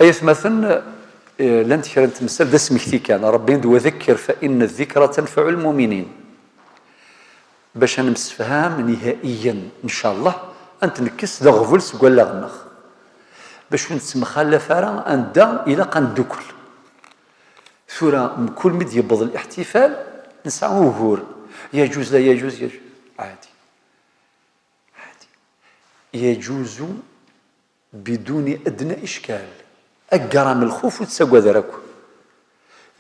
أيث مثلا لن تكرن تمثل ذا سمكتي كان ربي وذكر فإن الذكرى تنفع المؤمنين باش نمسفهام نهائيا إن شاء الله أنت نكس ذا غفلس ولا غنخ باش نتمخلف راه أندا إلى قندوكل ثورة كل مد يبض الاحتفال نسعى وهور يجوز لا يجوز عادي يجوز بدون أدنى إشكال أقرا من الخوف وتساقوا ذراكو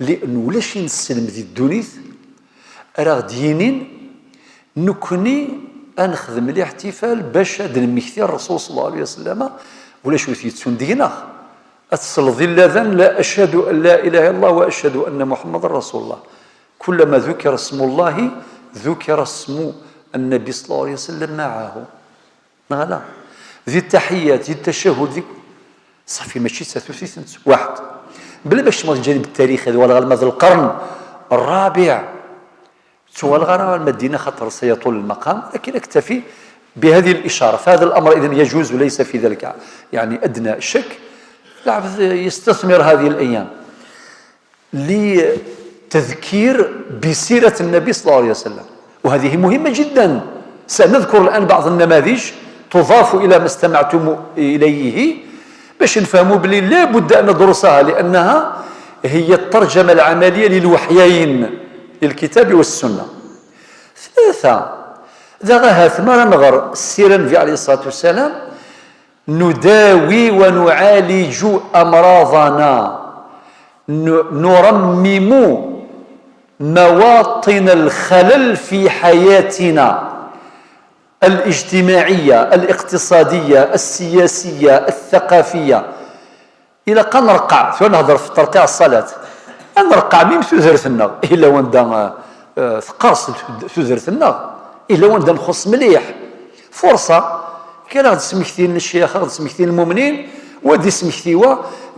لأنه ولا شي نسلم ذي الدونيث راه دينين نكوني أنخدم الاحتفال باش نمكثي الرسول صلى الله عليه وسلم ولا شو ثيتسون دينا أتصل ذي الأذان لا أشهد أن لا إله إلا الله وأشهد أن محمد رسول الله كلما ذكر اسم الله ذكر اسم النبي صلى الله عليه وسلم معه لا ذي التحيات ذي التشهد ذي صافي ماشي ثلاثة واحد بلا باش تمر الجانب التاريخي ولا غير القرن الرابع سوى الغرام المدينة خطر سيطول المقام لكن اكتفي بهذه الإشارة فهذا الأمر إذن يجوز وليس في ذلك يعني أدنى شك العبد يستثمر هذه الأيام لتذكير بسيرة النبي صلى الله عليه وسلم وهذه مهمة جدا سنذكر الآن بعض النماذج تضاف إلى ما استمعتم إليه باش نفهموا بلي لا بد أن ندرسها لأنها هي الترجمة العملية للوحيين للكتاب والسنة ثلاثة ذا ثمار نغر السيرة النبي عليه الصلاة والسلام نداوي ونعالج أمراضنا نرمم مواطن الخلل في حياتنا الاجتماعية الاقتصادية السياسية الثقافية إلى قنرقع ثم نهضر في ترقيع الصلاة نرقع ميم ثوزرثنا إلا وندا ثقاص ثوزرثنا إلا وندا نخص مليح فرصة كان غاد سمكتين الشيخ غاد سمكتين المؤمنين ودي سمكتيوا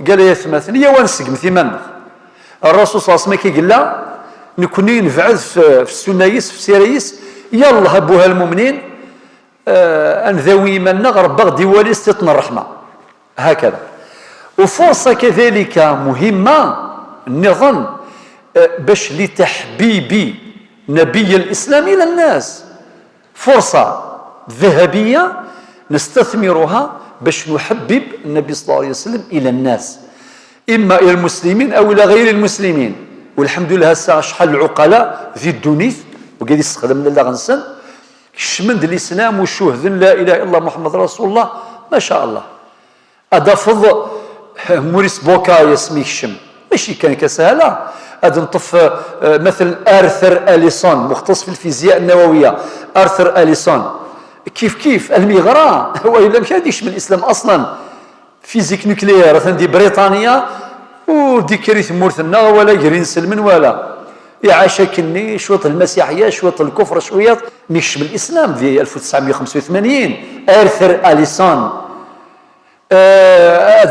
قال يا ثماثني يا ونسقم ثمن الرسول صلى الله عليه وسلم قال لا نكوني نفعذ في السنايس في سيريس يلا هبوها المؤمنين أن ذوي من رب غدي وليس تطن الرحمة هكذا وفرصة كذلك مهمة نظن باش لتحبيب نبي الإسلام إلى الناس فرصة ذهبية نستثمرها باش نحبب النبي صلى الله عليه وسلم إلى الناس إما إلى المسلمين أو إلى غير المسلمين والحمد لله هسه شحال العقلاء في الدونيث وقاعد يستخدم لله غنسن شمند الإسلام وشهد لا إله إلا الله محمد رسول الله ما شاء الله هذا فض موريس بوكا يسميه الشم ماشي كان كسهلة هذا نطف مثل آرثر أليسون مختص في الفيزياء النووية آرثر أليسون كيف المغرى هو إلا ما كانش من الإسلام أصلا فيزيك نوكليير دي بريطانيا ودي كريث مورثنا ولا جرين سلمن ولا يعاش كني شوط المسيحية شوط الكفر شوية مش من الإسلام في 1985 آرثر أليسون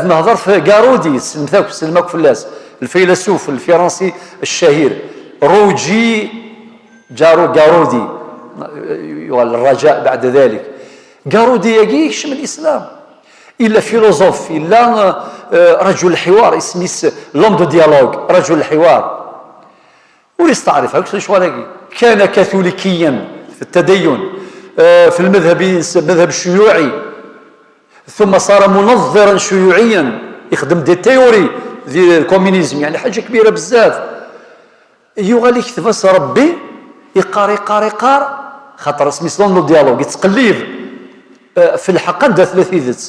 نهضر في جارودي سلماك فلاس الفيلسوف الفرنسي الشهير روجي جارودي الرجاء بعد ذلك جارودي يجيش من الإسلام إلا فيلوزوف إلا رجل الحوار اسمه لوم دو ديالوج رجل الحوار وليس تعرفها كان كاثوليكيا في التدين في المذهب الشيوعي ثم صار منظرا شيوعيا يخدم دي تيوري ديال الكومونيزم يعني حاجه كبيره بزاف يغالي كتفاس ربي يقار خاطر اسمي لوم دو ديالوج يتقلب في الحقيقه دا ثلاثيذات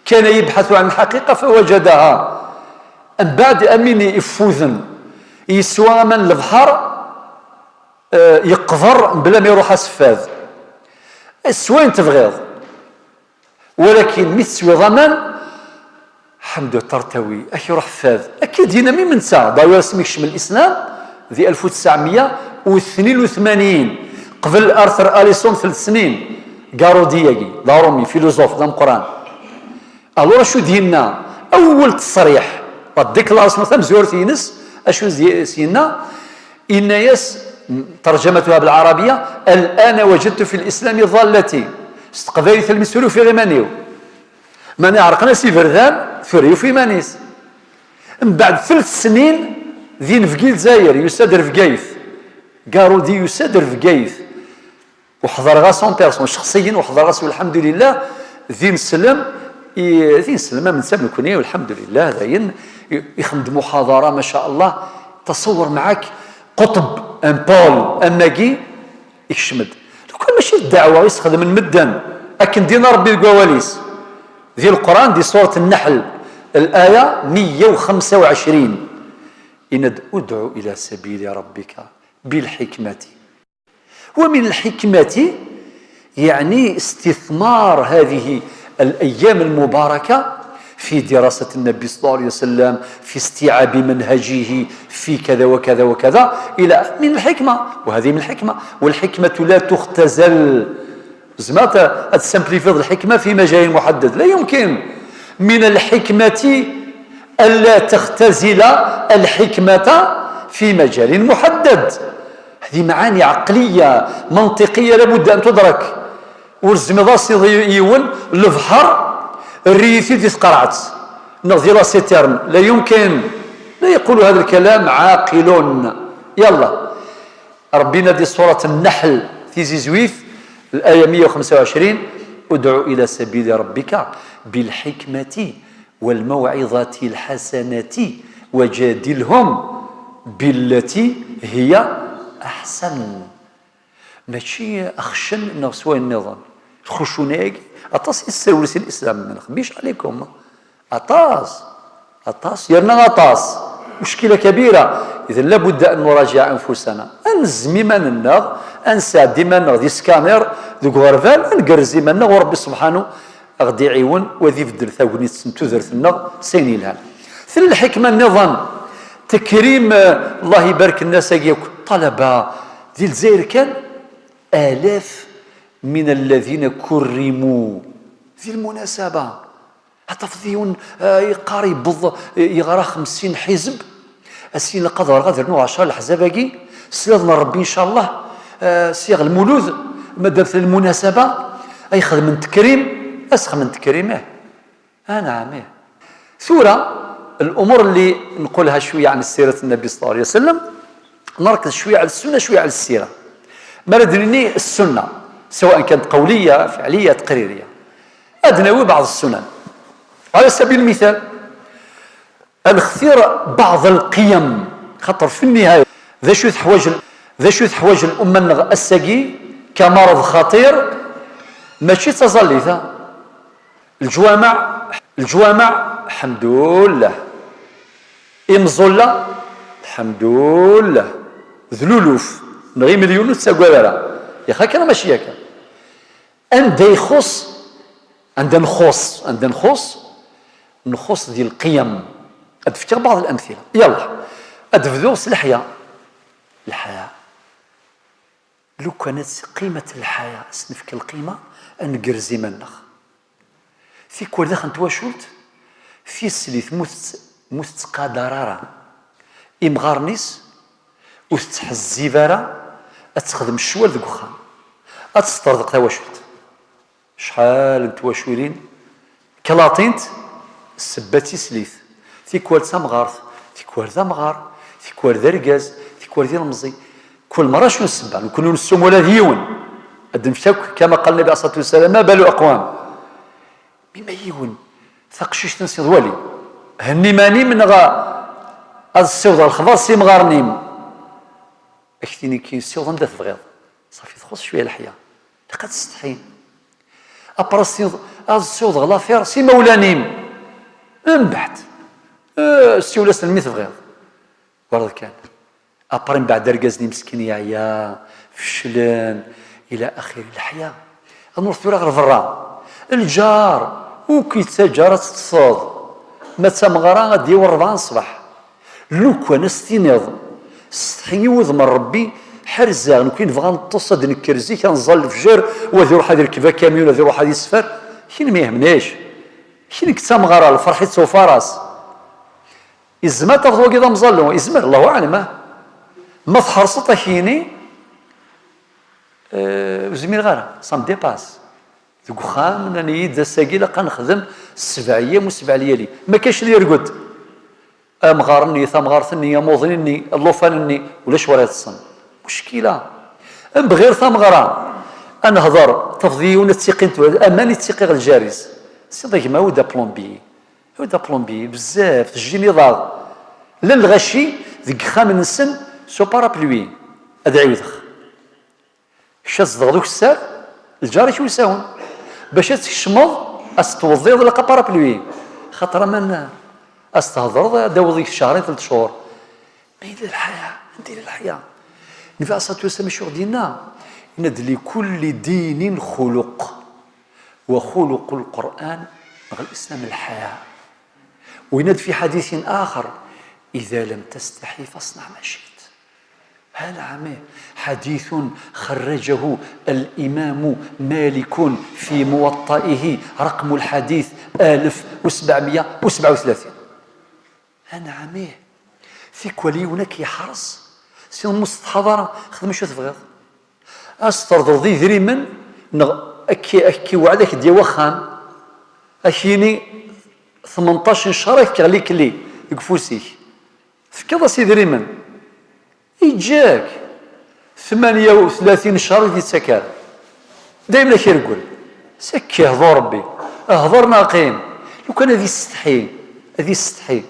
كان يبحث عن الحقيقة فوجدها من بعد أمين يفوذن يسوى من البحر يقفر بلا ما يروح سفاذ السوين تبغيض ولكن متسوي ضمان حمد ترتوي أكي روح فاذ أكيد دينامي من ساعة ضاوي اسمك شمل الإسلام ذي 1982 قبل آرثر أليسون 3 سنين جارودياجي ضارومي فيلوزوف ضم قرآن الو شو ديالنا اول تصريح الديكلاراسيون تاع مزورتينس اشو سينا ان يس ترجمتها بالعربيه الان وجدت في الاسلام ضالتي استقبالي المسؤول في غيمانيو من عرقنا سي فردان فريو في مانيس من بعد 3 سنين ذين في الجزائر يسادر في قايث، قالوا دي يسادر في قايث، وحضر غا 100 بيرسون شخصيا، وحضر غا والحمد لله ذين سلم ذين سلم من سلم الكونيه والحمد لله ذاين يخدم محاضره ما شاء الله. تصور معك قطب ان بول ان ماكي يكشمد لو كان ماشي الدعوه يستخدم المدن اكن دينا ربي القواليس ذي القران دي سوره النحل الايه 125 إن ادعو الى سبيل ربك بالحكمه. ومن الحكمه يعني استثمار هذه الايام المباركه في دراسة النبي صلى الله عليه وسلم، في استيعاب منهجه، في كذا وكذا وكذا إلى من الحكمة. وهذه من الحكمة، والحكمة لا تختزل. زعما تسمبليفي الحكمة في مجال محدد، لا يمكن. من الحكمة ألا تختزل الحكمة في مجال محدد. هذه معاني عقلية منطقية لابد أن تدرك. والزمضاس يون البحر الريثي دي تقرعت نغذي لا سيترن، لا يمكن، لا يقول هذا الكلام عاقل. يلا ربنا دي سورة النحل في زيزويف الآية 125 ادعو إلى سبيل ربك بالحكمة والموعظة الحسنة وجادلهم بالتي هي أحسن. ماشي أخشن نغسوى النظام الخشوناك أطاس يسرولس الإسلام ما نخبيش عليكم. أطاس يرنا أطاس مشكلة كبيرة. إذا لابد أن نراجع أنفسنا، أنزمي من النغ، أنسعدي من النغ دي سكانير ذو غرفان، أنقرزي من النغ، وربي سبحانه أغدي عيون وذي في الدرثة ونيت تذرث النغ سيني لها. ثل الحكمة النظام تكريم الله يبارك الناس طلبة ذي الجزائر كان آلاف من الذين كرموا في المناسبة. حتفضيون يقاري يغرى 50 حزب السين قدر غادر نوع 10 الحزباكي سلطنا ربي إن شاء الله صيغ المولود مادام في المناسبة أي خدم من تكريم أسخ من تكريمه. نعم. ثورة الأمور اللي نقولها شوية عن سيرة النبي صلى الله عليه وسلم، نركز شوية على السنة شوية على السيرة. ما ندري السنة سواء كانت قولية فعلية تقريرية. أدنوي بعض السنن على سبيل المثال الخثير بعض القيم، خاطر في النهاية ذا شو تحواج الأمة الساقي كمرض خطير ماشي تظليثة. الجوامع الحمد لله، إمزولة الحمد لله، ذلولوف نغي مليون تساقوا يا خا كان ماشي ياك. عندنا يخص عندنا نخص ديال القيم. أدفتر بعض الأمثلة. يلا أدفذو الحياة. لو كانت قيمة الحياة سنفك القيمة أنقرزي منخ في كل داخل تواشلت في السليث مستقادرارا إمغارنيس وتتحزيفارا أتخدم الشوال ذوك خان أتسترزق تواشلت شحال نتواشولين كلاطينت السباتي سليث في كوال سامغارث في كوال ذا مغار في كوال ذا رقاز في كوال ذا المزي كل مرة شنو السبع نكونوا نسوم ولا ديون الدمشق كما قال النبي عليه الصلاة والسلام ما بال أقوام بما يون ثقشيش تنسي ولي هني ماني من غا السوض الخضر سي مغارنيم اكتيني كي السوض ندث بغيض صافي تخص شويه الحياه لقد تستحين ابرا السوض غلافير سي مولانيم من بعد السيولاس الميث بغيض ورد كان ابرا من بعد رقازني مسكين يا فشلان الى اخره الحياه النور ثورة غير فرا الجار وكي تجارة تصاد ما تمغرا غادي وربعا الصباح لو كان استيناض استحيوذ من ربي حرزا كي نبغى نتصد نكرزي كنظل الفجر وذي روح هذه الكفا كاميون وذي روح هذه السفر كاين ما يهمناش كاين كتمغرا الفرحة سوفا راس إزما تاخذوا كذا مظلوا إزمر الله أعلم ما تحرصت كيني زميل غير صام ديباس ذوك خام راني يد الساقيله كنخدم 7 أيام و7 ليالي ما كاينش اللي يرقد امغارني ثمغارثني موظنني اللوفانني ولا شوارع الصن مشكله ام بغير ثمغرة انهضر تفضي ونتيقين اماني تيقي الجاريس سيدي ما ودا بلومبي ودا بلومبي بزاف تجيني ضاغ لا الغشي ذيك خام السن سو بارابلوي ادعي وذخ شاز ضغدوك السار الجاري شو يساون باش تشمض استوضي لقى بارابلوي خاطر من استهضر داوضي شهرين 3 شهور ما يدير الحياه ندير الحياه النبي عليه الصلاه والسلام شو دينا ند لكل دين خلق وخلق القرآن الإسلام الحياة ويند في حديث آخر إذا لم تستحي فاصنع ما شئت هذا عمي حديث خرجه الإمام مالك في موطئه رقم الحديث 1737 أنا عمي فيك وليونك يحرص سين مستحضرة خدم شو تبغيض استرضي ذري من اكي وعدك ديال وخام اكيني 18 شهر كغليك لي يقفوسيك فكذا سيدي ريمن يجاك 38 شهر ديال السكر دايما كيرقل سكي هضر ربي اهضر ناقيم لو كان هذه يستحي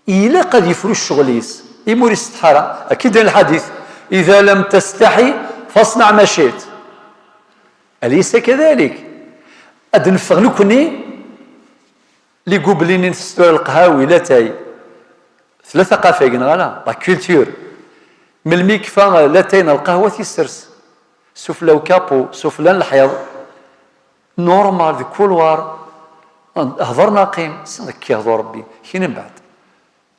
إلا قد يفرو الشغليس يمور يستحرى اكيد الحديث اذا لم تستحي فاصنع ما شئت أليس كذلك أدنفغ لكني اللي قبليني نستوى القهاوي لا تاي 3 قافين غالا لا كولتور من الميكفا لا تاين القهوة تيسرس سفلا وكابو سفلا الحيض نورمال ذي كولوار هضرنا قيم كي هضر ربي كي من بعد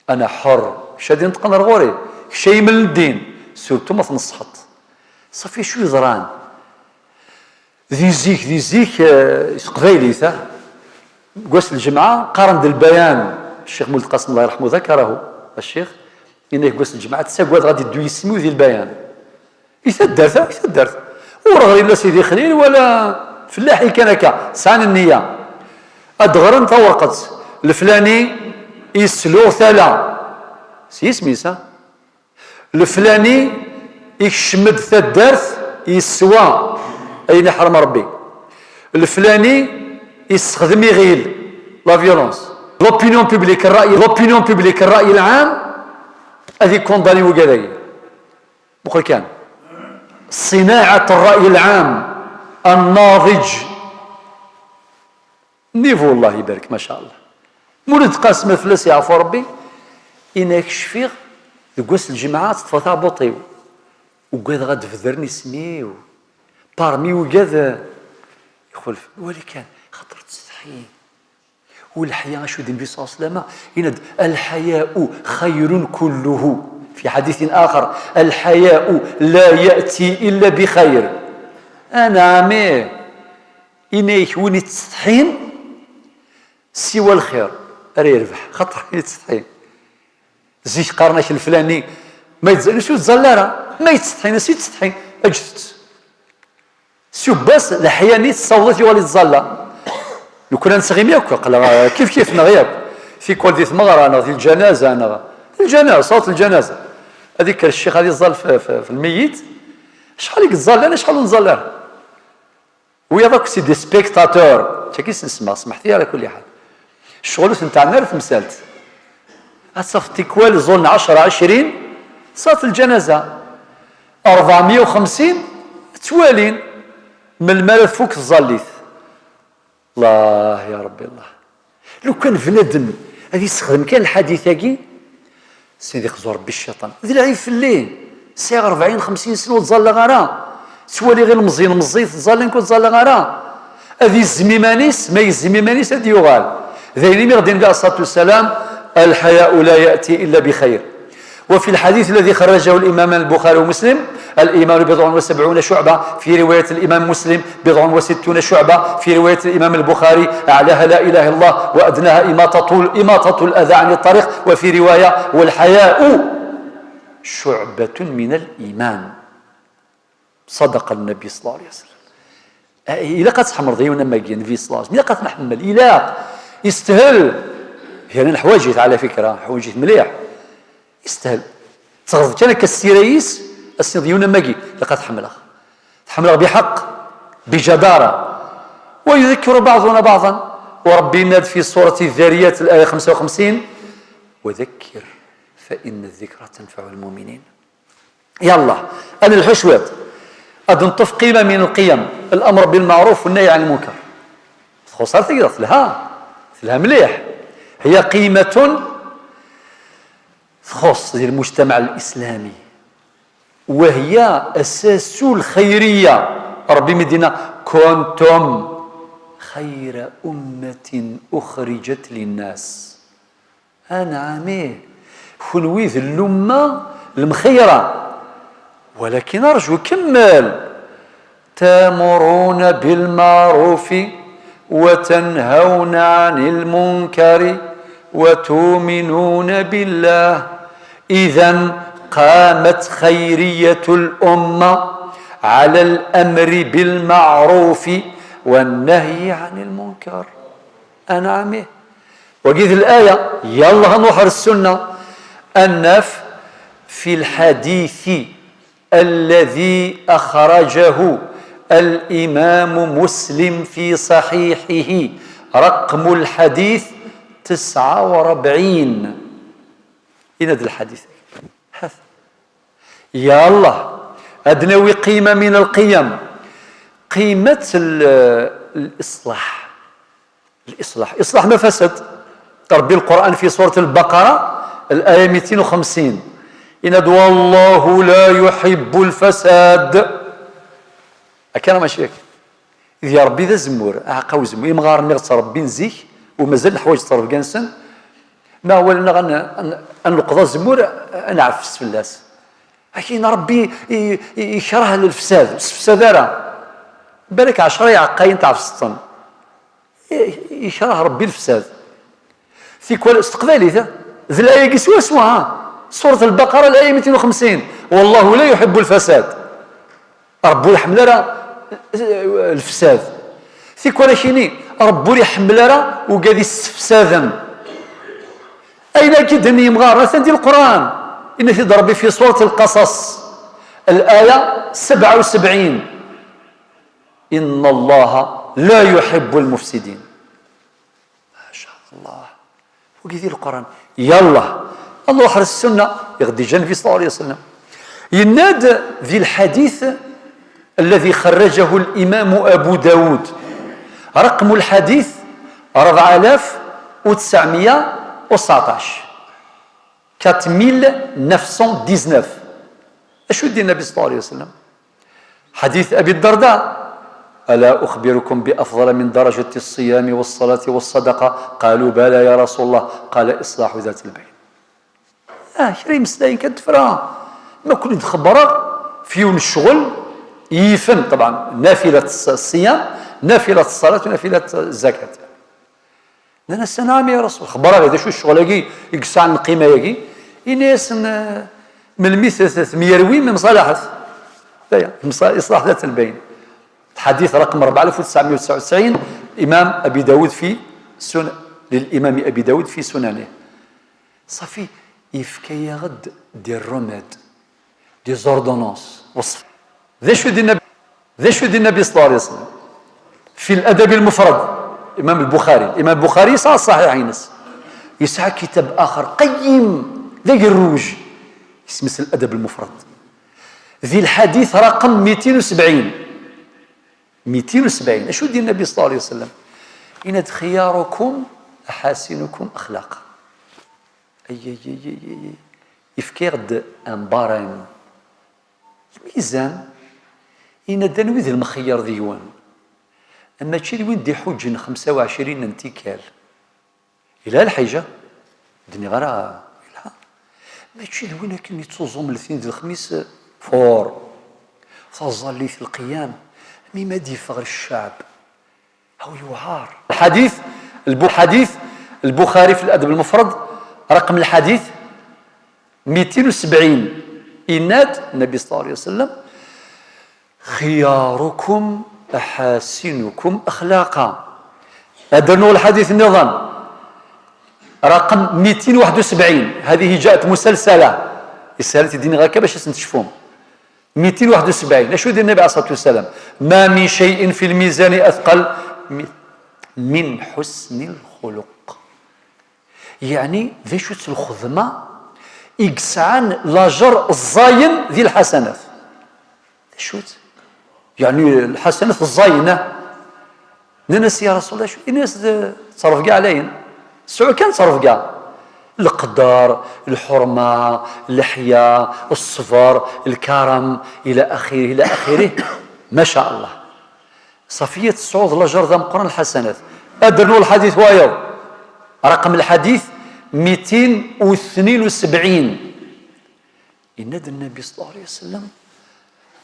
أنا حر شادي نتقن رغوري شيء من الدين سورتو ما تنصحط صافي شو يزران ذي زيك قبايلي ثا قوس الجمعة قارن البيان الشيخ مولد قاسم الله يرحمه ذكره الشيخ إنه قوس الجمعة تساقوات غادي دو يسميو ذي البيان يثدرت ورغري لا سيدي خليل ولا فلاحي كان هكا سعان النية أدغرن تورقت الفلاني يسلو ثلا سيسميسا الفلاني يشمد ثدرت يسوى أين حرم ربي الفلاني يستخدم يغيل لا فيولونس لوبينيون بوبليك الرأي العام هذه كونداني وكذا بقول كان صناعة الرأي العام الناضج نيفو الله يبارك ما شاء الله مولد قاسم الفلس يعفو ربي إنك شفيغ يقوس الجماعات تفضل بطيو وقاد غاد فذرني سميو بارمي وكذا يخلف ولكن خاطر تستحي والحياة شو دين النبي صلى الله عليه وسلم يند الحياء خير كله في حديث آخر الحياء لا يأتي إلا بخير أنا عمي إنيك وين تستحين سوى الخير أري يربح خاطر تستحين زيك قارناش الفلاني ما يتزال شو تزلارة ما يتستحين سي تستحين أجدت سيو باس الحياني تصوضت يولي تزلا لو كنا نسغيم ياك قال كيف نغياب في كل دي ثمغرة أنا في الجنازة أنا الجنازة صوت الجنازة هذيك الشيخ هذه الظل في الميت شحال يتظل أنا شحال نظل ويا ذاك سي دي سبيكتاتور كيس نسمع سمحتي على كل حال الشغل نتاعنا في مسالت أصفتي كوال زون 10 20 صات الجنازة 450 توالين من المال فوق الظليث الله يا ربي الله لو كان بنادم هذه يستخدم كان الحديث هاكي سيدي خزو ربي الشيطان ذي العيب في الليل ساعة 40 50 سنة وتظل غارة سوالي غير مزيت تظل نكون تظل غارة هذه الزميمانيس ما الزميمانيس هذه يغال ذيني مغدين قال الصلاة والسلام الحياء لا يأتي إلا بخير وفي الحديث الذي خرجه الإمام البخاري ومسلم الإيمان 70 شعبة في رواية الإمام مسلم 60 شعبة في رواية الإمام البخاري أعلاها لا إله إلا الله وأدناها إماطة الأذى عن الطريق وفي رواية والحياء شعبة من الإيمان صدق النبي صلى الله عليه وسلم إلا قد حمر ضيونا ما النبي صلى الله عليه وسلم إلا قد محمل إلا يستهل هي الحواجث على فكرة حواجث مليح يستاهل تغضب كان كالسيرايس السيضيون ماكي لقد تحملها بحق بجدارة ويذكر بعضنا بعضا وربي ناد في سورة الذاريات الآية 55 وذكر فإن الذكرى تنفع المؤمنين. يلا أنا الحشوات أدنطف قيمة من القيم الأمر بالمعروف والنهي عن المنكر خسرت تقدر لها مليح هي قيمة تخص المجتمع الإسلامي وهي أساس الخيرية. ربي مدينة كنتم خير أمة أخرجت للناس أنا عميه خنويذ الأمة المخيرة ولكن أرجو كمل تأمرون بالمعروف وتنهون عن المنكر وتؤمنون بالله إذن قامت خيرية الأمة على الأمر بالمعروف والنهي عن المنكر. أنا عمي وقيد الآية يلا نوحر السنة النف في الحديث الذي أخرجه الإمام مسلم في صحيحه رقم الحديث 49 إن هذا الحديث هذا يا الله أدنوي قيمة من القيم قيمة الإصلاح إصلاح ما فسد. ربي القرآن في سورة البقرة الآية 250 إن والله لا يحب الفساد أكان ماشي إذ يا ربي ذا زمور أعقاو زمور يمغار نغت ربي نزيك ومازال الحوايج تصرف كانسن ما هو لنا نقضى الزمور نعرف في السفلاس لكن ربي يكره للفساد الفساد راه بالك 10 يعقاين تاع في السطن يكره ربي الفساد في كل استقبالي ذا ذي الآية سوا سورة البقرة الآية 250 والله لا يحب الفساد ربو يحمل راه الفساد في كل شيء ربو يحمل راه وقادي استفسادا أين كدني مغارة ديال القرآن إن في ضربي في سورة القصص الآية 77 إن الله لا يحب المفسدين. ما شاء الله وقيدي القرآن يلا الله حرس السنة يغدي جنبي صلى الله عليه وسلم يناد ذي الحديث الذي خرجه الإمام أبو داود رقم الحديث 4919 4919 أشو دي النبي صلى الله عليه وسلم حديث أبي الدرداء ألا أخبركم بأفضل من درجة الصيام والصلاة والصدقة قالوا بلى يا رسول الله قال إصلاح ذات البين. شري مسلاين كتفرا ما كنت نتخبر فيهم الشغل يفن طبعا نافلة الصيام نافلة الصلاة ونافلة الزكاة أنا السلام يا رسول خبر هذا شو الشغل يجي يقصى عن القيمة يجي الناس من المثل 300 من مصالحة إصلاح ذات البين. حديث رقم 4999 إمام أبي داود في سنن للإمام أبي داود في سننه صافي يفكي غد دي الرماد دي زوردونونس وصف ذا شو دي النبي صلى الله عليه وسلم في الأدب المفرد الإمام البخاري صار صحيحين يسعى كتاب آخر قيم ذي الروج اسمه الأدب المفرد ذي الحديث رقم 270 اشو دي النبي صلى الله عليه وسلم إن خياركم أحاسنكم أخلاقا يفكيرد أنبارين الميزان إن دانويذ المخير ديوان أما تشيري وين دي حج 25 انتكال إلى الحجة دني غرا إلها ما تشيري وين كن يتصوزم الاثنين ديال الخميس فور فظل لي في القيام مما دي فغر الشعب أو يوهار الحديث البخاري في الأدب المفرد رقم الحديث 270 إناد النبي صلى الله عليه وسلم خياركم أحاسنكم أخلاقا هذا نوع الحديث النظام رقم 271. هذه جاءت مسلسلة، يسهلت الدين غاكا باش نكتشفوهم. 271 اشو يدير النبي عليه الصلاة والسلام؟ ما من شيء في الميزان أثقل من حسن الخلق. يعني ذي شوت الخدمة يقسعان لاجر الزاين ذي الحسنات. شوت يعني الحسنات الزاينة. الناس يا رسول الله شو الناس تصرف كاع علينا، السعود كان تصرف كاع، القدر، الحرمة، اللحية، الصفر، الكرم، إلى آخره إلى آخره. ما شاء الله. صفية السعود لاجر ذا مقرن الحسنات. أدرنوا الحديث وايض رقم الحديث 272. إن النبي صلى الله عليه وسلم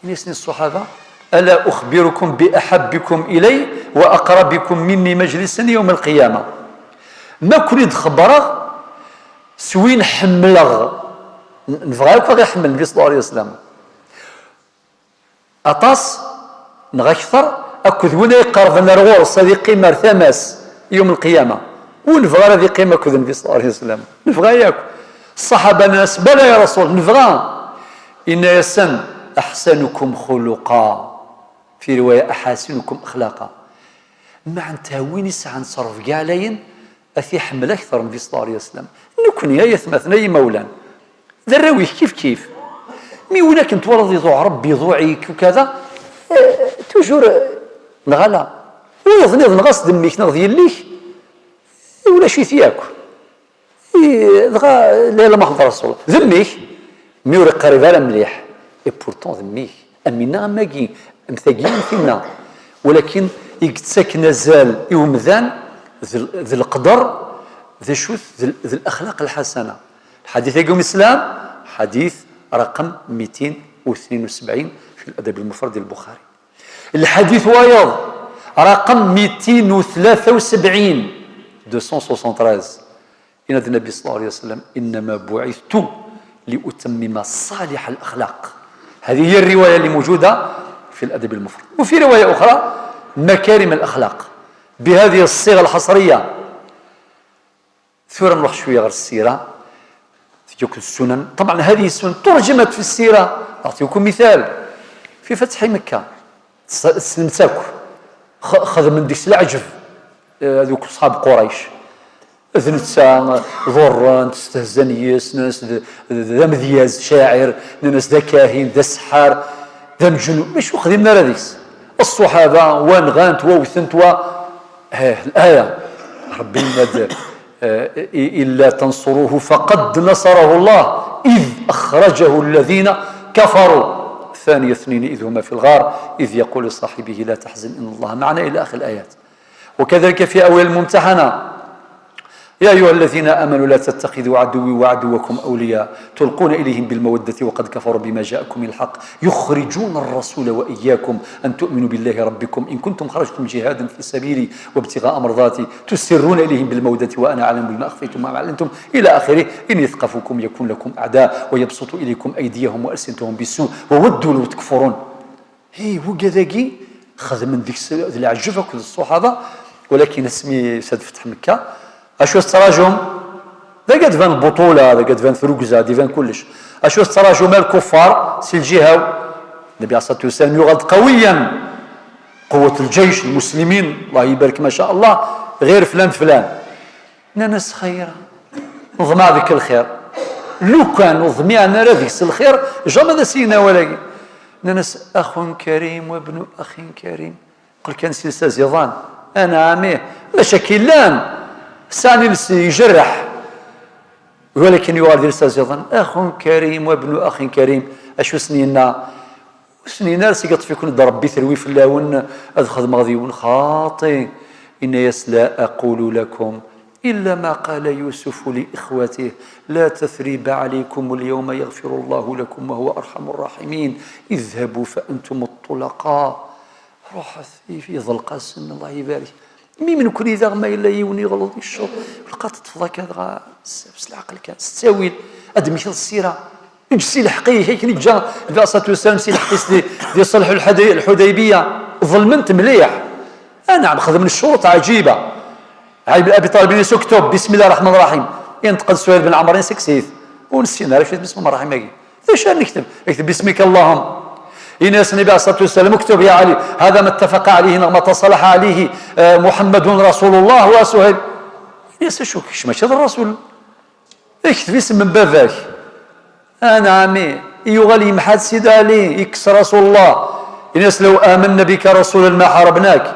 يسني الصحابة: ألا أخبركم بأحبكم إلي وأقربكم مني مجلسا يوم القيامة. ما كنت خبره سوين حملغ نفغاك غير حمل النبي صلى الله عليه وسلم أطاس نغاكثر أكد وين يقرب النروار صدي قيمة ثماس يوم القيامة ونفغى هذه قيمة كذا النبي صلى الله عليه وسلم. نفغى ياك الصحابة ناس بلا يا رسول نفغى. إن يسن أحسنكم خلقا، في رواية أحاسنكم أخلاقا. معناتها وين يسعى نصرف كاع لاين أثي حمل أكثر من النبي صلى الله عليه وسلم. نكون يا يثمثنا يا مولان ذراويه كيف مي وين كنت ورد يضوع ربي يضوعيك وكذا توجور نغلا ويظن نغص دميك نغض يليك ولا شي ثياك لا ما حضر الرسول ذميك ميوري قريب على مليح اي بورتون ذميك امنا ماكي مثاقين فينا، ولكن يكتسك زال يومذان ذي القدر ذي شوث ذي الاخلاق الحسنه. الحديث يقوم الاسلام حديث رقم 272 في الادب المفرد البخاري. الحديث وايض رقم 273 273 إن النبي صلى الله عليه وسلم: إنما بعثت لأتمم صالح الأخلاق. هذه هي الرواية اللي موجودة في الأدب المفرد. وفي رواية أخرى مكارم الأخلاق بهذه الصيغة الحصرية. ثورة نروح شوية غير السيرة تجوك السنن. طبعا هذه السنن ترجمت في السيرة. أعطيكم مثال: في فتح مكة سلمتاكو خذ من ديك العجب هذوك أصحاب قريش ذنتسا ضران تستهزنيس ناس ذا مذياز شاعر ناس ذا كاهن ذا سحار ذا مجنون باش وخذنا راديس الصحابة وان غانت ووثنت الآية ربي مد إلا تنصروه فقد نصره الله إذ أخرجه الذين كفروا ثاني اثنين إذ هما في الغار إذ يقول لصاحبه لا تحزن إن الله معنا إلى آخر الآيات. وكذلك في أول الممتحنة: يا أيها الذين آمنوا لا تتخذوا عدوي وعدوكم أولياء تلقون إليهم بالمودة وقد كفروا بما جاءكم من الحق يخرجون الرسول وإياكم أن تؤمنوا بالله ربكم إن كنتم خرجتم جهادا في سبيلي وابتغاء مرضاتي تسرون إليهم بالمودة وأنا أعلم بما أخفيتم وما أعلنتم إلى آخره. إن يثقفوكم يكون لكم أعداء ويبسطوا إليكم أيديهم وألسنتهم بالسوء وودوا لو تكفرون. هي وكذاكي خذ من ذيك العجفة كل الصحابة. ولكن اسمي سد فتح مكة اشو التراجم ذا قد فان البطوله ذا قد فان ثروكزا دي فان كلش. اشو التراجم الكفار سي الجهه النبي عليه الصلاه والسلام يغض قويا قوه الجيش المسلمين الله يبارك ما شاء الله غير فلان ناس خير نظمع ذيك الخير لو كان نظمي انا ذيك الخير جامع ذا سينا ولكن ناس اخ كريم وابن اخ كريم قل كان سلسله زيضان انا عاميه مشاكلان ثاني يجرح ولكن يوالد الاستاذ اخ كريم وابن اخ كريم. اشو سنينا رسيقط فيكم ربي ثروي في اللون ادخل مغذي خاطئ. ان لا اقول لكم الا ما قال يوسف لاخوته لا تثريب عليكم اليوم يغفر الله لكم وهو ارحم الراحمين اذهبوا فانتم الطلقاء. روح في ذا القاسم الله يبارك مي من كل إذا ما إلا يوني غلط الشوط لقات تفضى كذا بس العقل كان ستاويل أدم مثل السيرة يجسي الحقيه هيك جا النبي عليه الصلاة والسلام سي الحقيس دي صلح الحديبية ظلمنت مليح. نعم خذ من الشروط عجيبة علي بن ابي طالب يكتب بسم الله الرحمن الرحيم، ينتقد سهيل بن عمرو سكسيت ونسينا علاش بسم الله الرحمن الرحيم. ايش نكتب؟ اكتب باسمك اللهم. إناس النبي عليه الصلاة والسلام اكتب يا علي هذا ما اتفق عليه ما تصالح عليه محمد رسول الله وسهيل. الناس شو ماشي هذا الرسول، اكتب اسم من باباك. انا عمي يغالي محاد سيد علي يكس رسول الله. الناس لو آمنا بك رسولا ما حاربناك،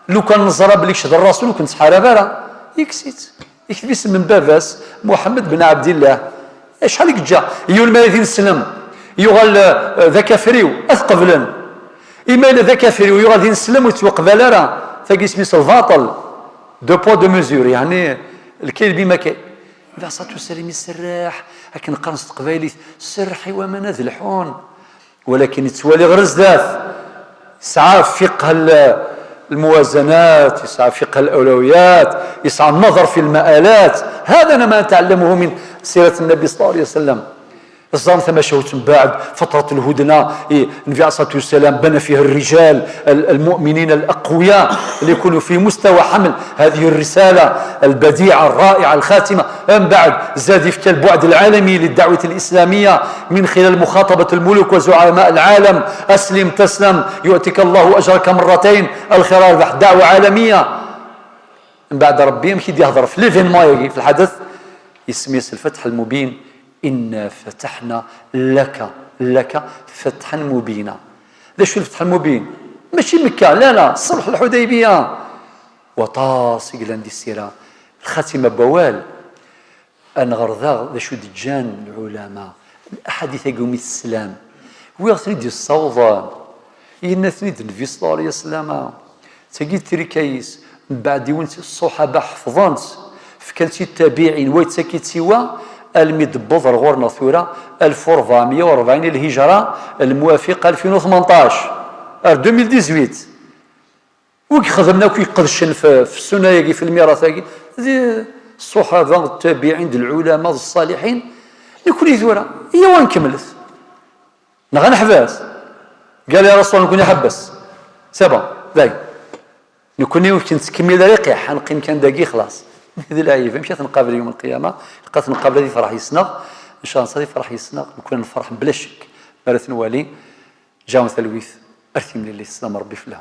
لو كان نزرب لك شد الرسول وكنت حارب راه يكسيت. يكتب اسم من باباس محمد بن عبد الله. شحال جا يقول ما يدين السلام يغال ذاك فريو اثقبلا اما الا ذاك فريو يغال دين السلام ويتوقبل راه تاقي سميس الباطل دو بو دو ميزور، يعني الكيل بما كاين. لا صات وسلم يسرح هاك نقرص قبايلي سرحي وما نذلحون، ولكن يتوالي غير زداف يسعى فقه الموازنات، يسعى فقه الاولويات، يسعى النظر في المآلات. هذا ما نتعلمه من سيرة النبي صلى الله عليه وسلم. الزام ثم شوت من بعد فترة الهدنة، النبي عليه الصلاة والسلام بنى فيها الرجال المؤمنين الأقوياء اللي يكونوا في مستوى حمل هذه الرسالة البديعة الرائعة الخاتمة. من بعد زاد يفتى البعد العالمي للدعوة الإسلامية من خلال مخاطبة الملوك وزعماء العالم. أسلم تسلم يؤتك الله أجرك مرتين، الخير ربح، دعوة عالمية. من بعد ربي يمشي يهضر في ليفينمون في الحدث يسمي الفتح المبين. إنا فتحنا لك فتحا مبينا. ليش الفتح المبين؟ ماشي مكة، لا صلح الحديبية وطاس إلى السيرة الخاتمة بوال. أنا غرذا ليش دجان العلماء الأحاديث يقوم السلام ويغثني دي الصوضان ينثني دي النبي صلى الله عليه وسلم تجي تريكايس من بعد وانت الصحابة حفظانت فكانت التابعين ويتسكت سوا المدبوض غورنا ثورة 1440 الهجرة الموافق 2018 2018 وكي خدمنا وكي قدشن في السنة يجي في الميراث يجي الصحابة التابعين العلماء الصالحين لكل ثورة هي وين كملت نغا نحبس قال يا رسول الله نكون يحبس سبا ذاك نكون يمكن تكمل رقيع حنقيم كان داقي خلاص هذه العيبة مشيت نقابل يوم القيامة لقيت نقابل هذه فرح يسنغ إن شاء الله هذه فرح يسنغ نكون نفرح بلا شك مرة نوالي جاو ثلويث أرثي من اللي السلام ربي فيهم.